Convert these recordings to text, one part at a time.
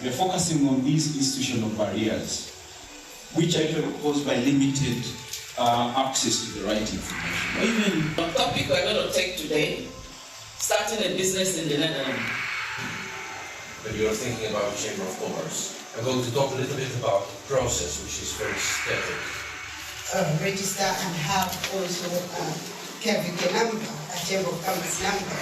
we're focusing on these institutional barriers, which are usually caused by limited access to the right information. Or even the topic we're going to take today, starting a business in the Netherlands. When you're thinking about the Chamber of Commerce, I'm going to talk a little bit about the process, which is very static. Register and have also a KVK number, a Chamber of Commerce number.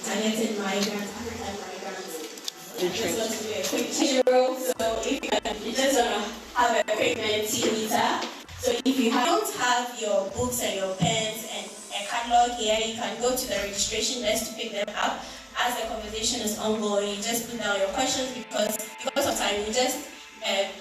Talented migrants, African migrants. Just want to do a quick tutorial. So if you just want to have a quick Mentimeter. So if you don't have your books and your pens and a catalog here, you can go to the registration desk to pick them up. As the conversation is ongoing, you just put down your questions because of time, you just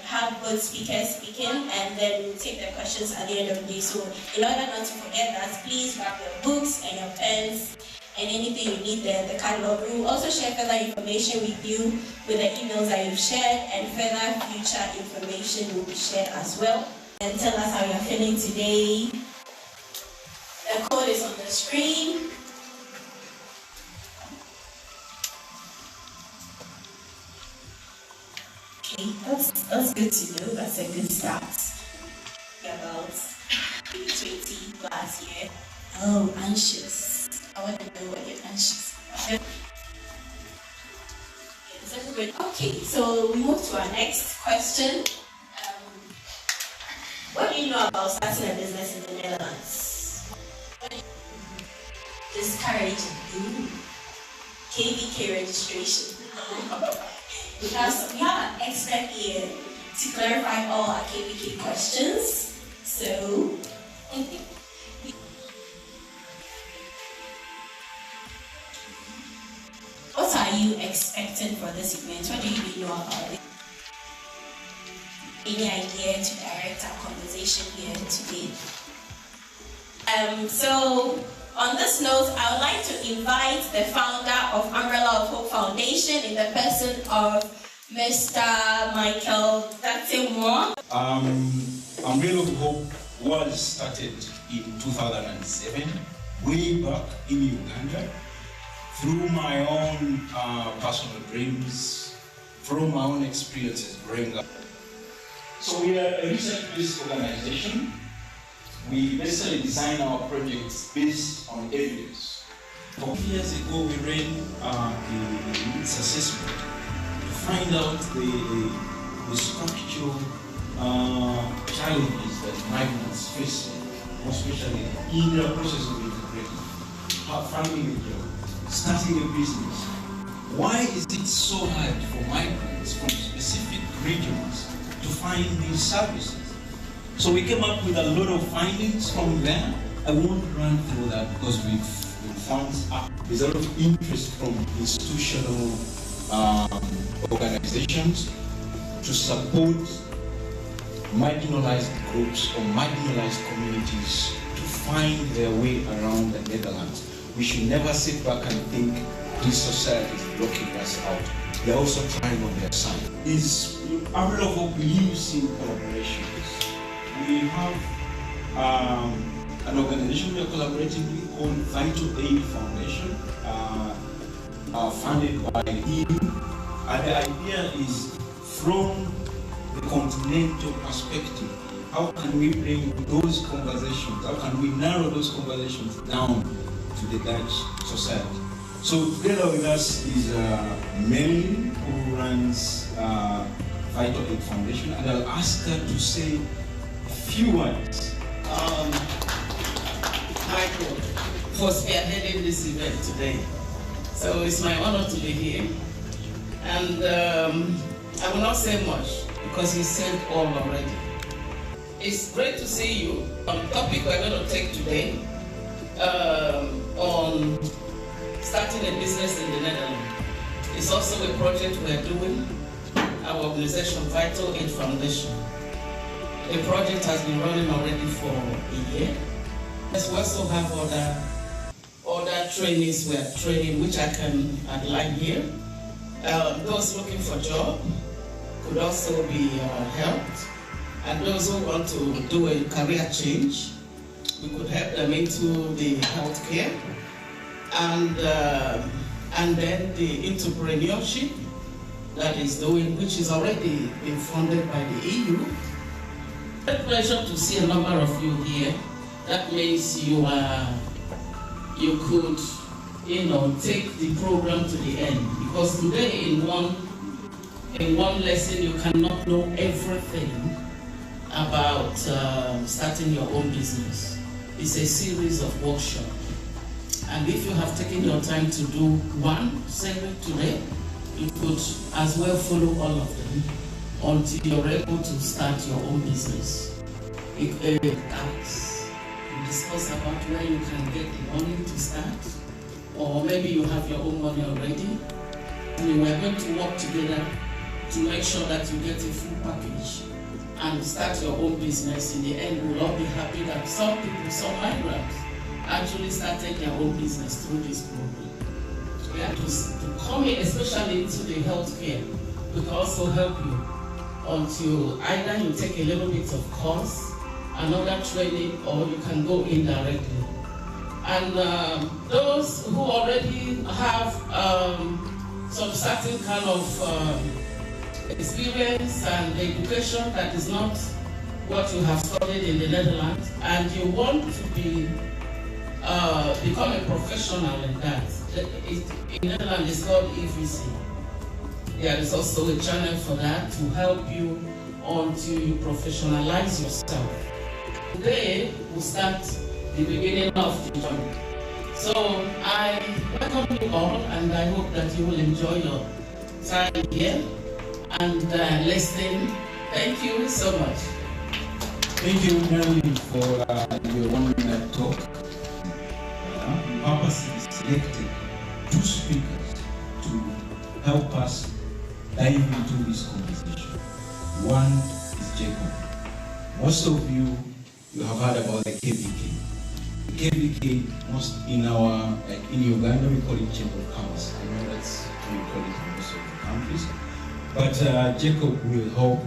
have both speakers speaking and then we'll take the questions at the end of the day. So in order not to forget that, please grab your books and your pens and anything you need there, the catalog. We will also share further information with you with the emails that you've shared, and further future information will be shared as well. And tell us how you're feeling today. The code is on the screen. Okay, that's good to know. That's a good start. You're about 20 last year. Oh, anxious. I want to know what you're anxious about. Yes, okay, so we move to our next question. What do you know about starting a business in the Netherlands? Discouraging. KVK registration. We have an expert here to clarify all our KVK questions. So, what are you expecting for this event? What do you know about it? Any idea to direct our conversation here today? So on this note, I would like to invite the founder of Umbrella of Hope Foundation in the person of Mr. Michael Datemwa. Umbrella of Hope was started in 2007, way back in Uganda, through my own personal dreams, from my own experiences growing up. So we are a research-based organization. We basically design our projects based on evidence. A couple years ago, we ran a needs assessment to find out the structural challenges that migrants face, especially in the process of integrating, finding a job, starting a business. Why is it so hard for migrants from specific regions to find these services? So we came up with a lot of findings from there. I won't run through that because we've found there's a lot of interest from institutional organizations to support marginalized groups or marginalized communities to find their way around the Netherlands. We should never sit back and think this society is blocking us out. They're also trying on their side. Umbrella of Hope believes in collaborations. We have an organization we are collaborating with called Vital Aid Foundation, funded by him. And the idea is from the continental perspective, how can we bring those conversations, how can we narrow those conversations down to the Dutch society? So together with us is Melly, who runs Vital Aid Foundation, and I'll ask her to say a few words. Michael, for spearheading this event today. So it's my honor to be here. And I will not say much because he said all already. It's great to see you on the topic we're going to take today on starting a business in the Netherlands. It's also a project we're doing, our organization Vital Aid Foundation. The project has been running already for a year. We also have other trainees we are training, which I can outline here. Those looking for job, could also be helped. And those who want to do a career change, we could help them into the healthcare. And then the entrepreneurship that is doing, which is already been funded by the EU. It's a pleasure to see a number of you here. That means you could, take the program to the end. Because today in one lesson you cannot know everything about starting your own business. It's a series of workshops. And if you have taken your time to do one segment today, you could as well follow all of them until you're able to start your own business. You discuss about where you can get the money to start, or maybe you have your own money already. We are going to work together to make sure that you get a full package and start your own business. In the end, we'll all be happy that some people, some migrants, actually started their own business through this program. We have to come in, especially into the healthcare. We can also help you until either you take a little bit of course, another training, or you can go indirectly. And those who already have some certain kind of experience and education that is not what you have studied in the Netherlands, and you want to become a professional in that. In Netherlands, it's called EVC. There is also a channel for that to help you until you professionalize yourself. Today, we'll start the beginning of the journey. So I welcome you all, and I hope that you will enjoy your time here and listening. Thank you so much. Thank you, Marilyn, for your 1 minute talk. We purposely selected 2 speakers to help us dive into this conversation. One is Jacob. Most of you have heard about the KVK. The KVK, most in Uganda, we call it Chamber of Commerce. I know that's how we call it in most of the countries. But Jacob will help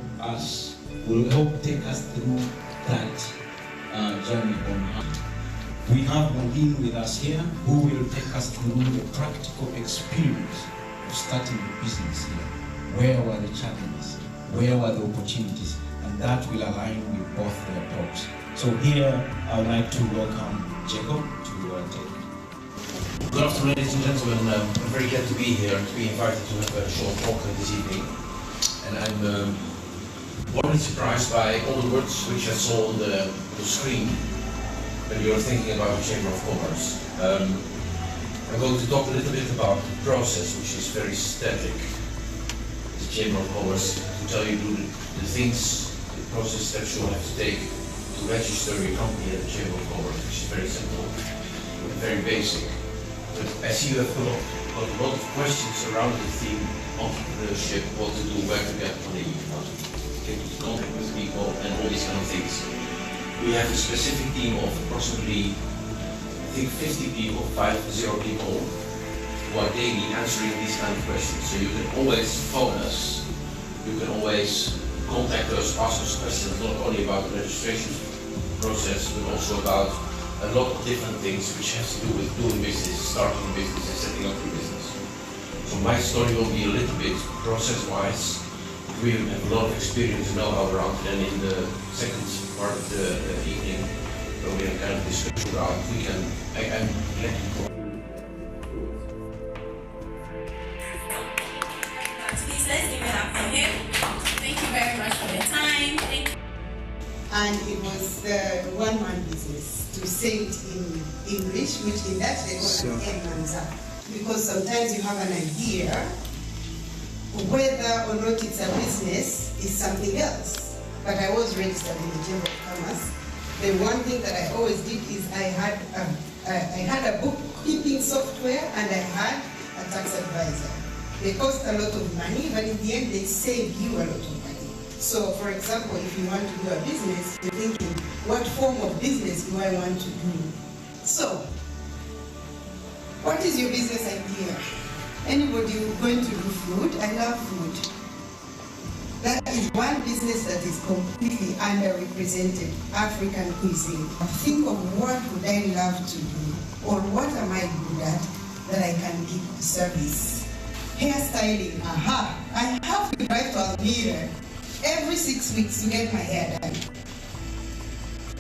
take us through that journey on how. We have Nadine with us here, who will take us through the practical experience of starting the business here. Where were the challenges? Where were the opportunities? And that will align with both their talks. So here, I would like to welcome Jacob to take it. Good afternoon, ladies and gentlemen. I'm very glad to be here, to be invited to have a short talk this evening. And I'm wonderfully surprised by all the words which I saw on the screen when you were thinking about the Chamber of Commerce. I'm going to talk a little bit about the process, which is very static. The Chamber of Commerce, to tell you the things, the process steps you will have to take to register your company at the Chamber of Commerce, which is very simple and very basic. But I see you have got a lot of questions around the theme entrepreneurship, what to do, where to get money, how to get into contact with people, and all these kind of things. We have a specific team of approximately, I think 50 people, 50 people, who are daily answering these kind of questions. So you can always phone us, you can always contact us, ask us questions, not only about the registration process, but also about a lot of different things which have to do with doing business, starting a business, and setting up your business. So my story will be a little bit process-wise. We have a lot of experience and know-how around it, and in the second part of the evening, where we have kind of discussion about, I'm glad to talk. Please let's give it up for him. Thank you very much for your time. And it was the one-man business, to say it in English, which in that they call it Manza. Because sometimes you have an idea, whether or not it's a business is something else. But I was registered in the Chamber of Commerce. The one thing that I always did is I had a bookkeeping software and I had a tax advisor. They cost a lot of money, but in the end they save you a lot of money. So for example, if you want to do a business, you're thinking, what form of business do I want to do? So, what is your business idea? Anybody going to do food? I love food. That is one business that is completely underrepresented, African cuisine. Think of what would I love to do, or what am I good at that I can give service. Hairstyling, I have to drive to Almere every 6 weeks to get my hair done.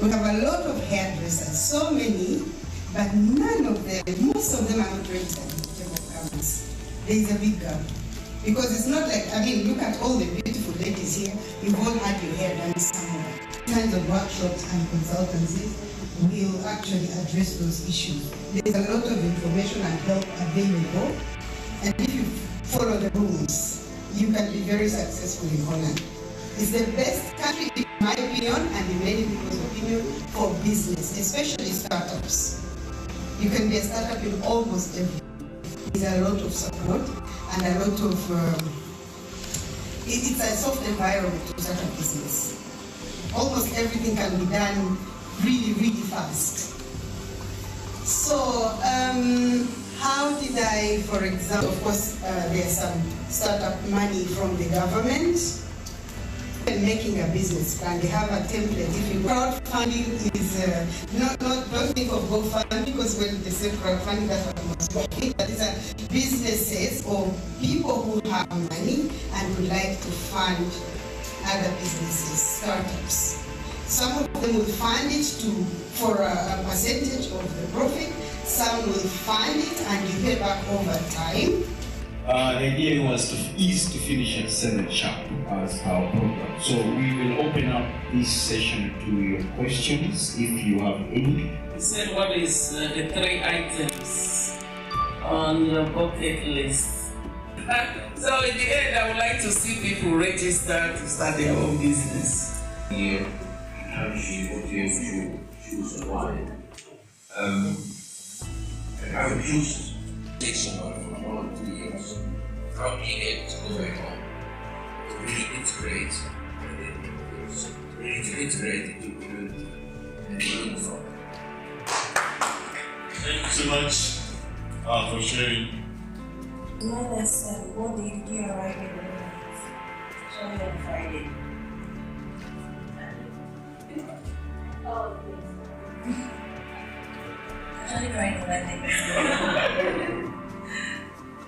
We have a lot of hairdressers, so many, but none of them, most of them are not registered in the governments. There is a big gap. Because it's not like, look at all the beautiful ladies here, you've all had your hair done somewhere. Kinds of workshops and consultancies will actually address those issues. There's a lot of information and help available, and if you follow the rules, you can be very successful in Holland. It's the best country, in my opinion, and in many people's opinion, for business, especially startups. You can be a startup in almost everything. There's a lot of support and a lot of, it's a soft environment to start a business. Almost everything can be done really, really fast. So, how did I, for example, of course, there's some startup money from the government. And making a business plan, they have a template. If you crowdfunding is don't think of GoFundMe, because when they say crowdfunding, that's what I was talking. But these are businesses or people who have money and would like to fund other businesses, startups. Some of them will fund it for a percentage of the profit. Some will fund it and you pay back over time. The idea is to finish at 7 sharp as our program. So we will open up this session to your questions if you have any. You said what is the 3 items on your bucket list? So in the end, I would like to see people register to start their own business. Here, how she would choose a wine. And I would choose taking one for 1 or 2 years. From being able to go back home, to really integrate, into good and uniform. Thank you so much for sharing. Remind us, what did you arrive in the night? Especially on Friday. Oh, Actually trying to let it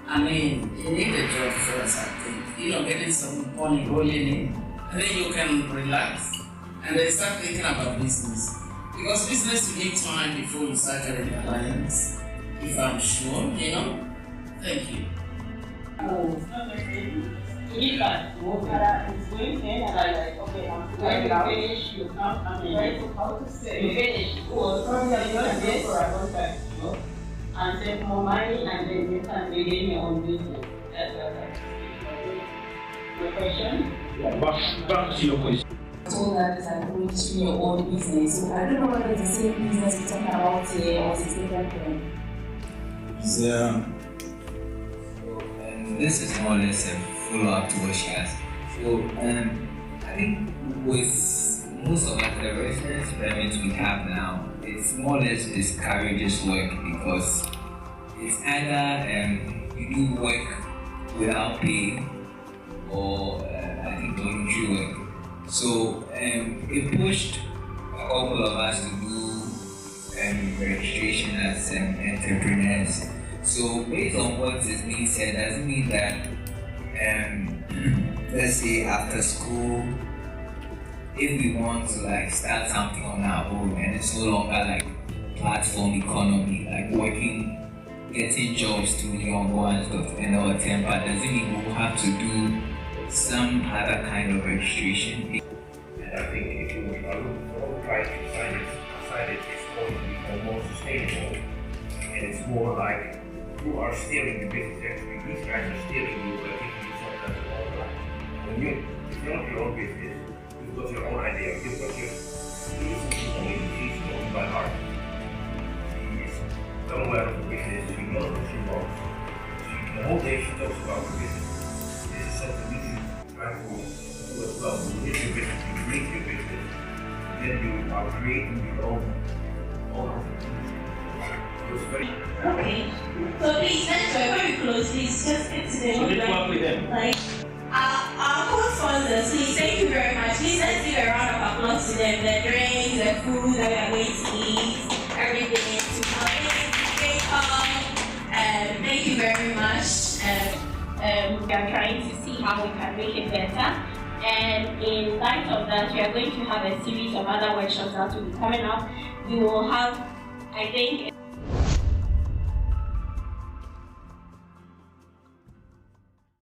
I mean, you need a job first, I think. Getting some money rolling in, and then you can relax and then start thinking about business. Because business, you need time before you start getting clients. If I'm sure, Thank you. If I it's going in and I like, okay, when you finish, you come how to say, you finish. So probably you just get for a long time, and save more money, and then you can begin your own business. That's what I think. Your question? Yeah, back to your question. Told that it's like registering your own business. So I don't know whether it's the same business we're talking about here or it's a different thing. Yeah. This is more or less a follow-up to what she asked. So, I think with most of the reference payments we have now, it's more or less discourages work because it's either you do work without pay or I think voluntary work. So it pushed a couple of us to do registration as entrepreneurs. So based on what is being said, doesn't mean that let's say after school, if we want to start something on our own and it's no longer platform economy, working, getting jobs to young ones and our temper, doesn't mean we'll have to do some other kind of registration. And I think if you will try to find it, it's going to be more sustainable. And it's more like you are steering the business actually. These guys are steering you, but giving you some kind of overlap. When you develop your own business, you've got your own idea, you've got your he's known by heart. He's well aware of the business, you know what she wants. The whole day she talks about the business. This is something we can try to do as well. You get your business, you create your business, then you are creating your own opportunities. okay. So please, let's go very closely. Just get to the So let's work with them. our co-sponsors, them the drinks, the food that we are going to eat, everything to help it stay calm. Thank you very much. We are trying to see how we can make it better. And in light of that, we are going to have a series of other workshops that will be coming up. We will have, I think,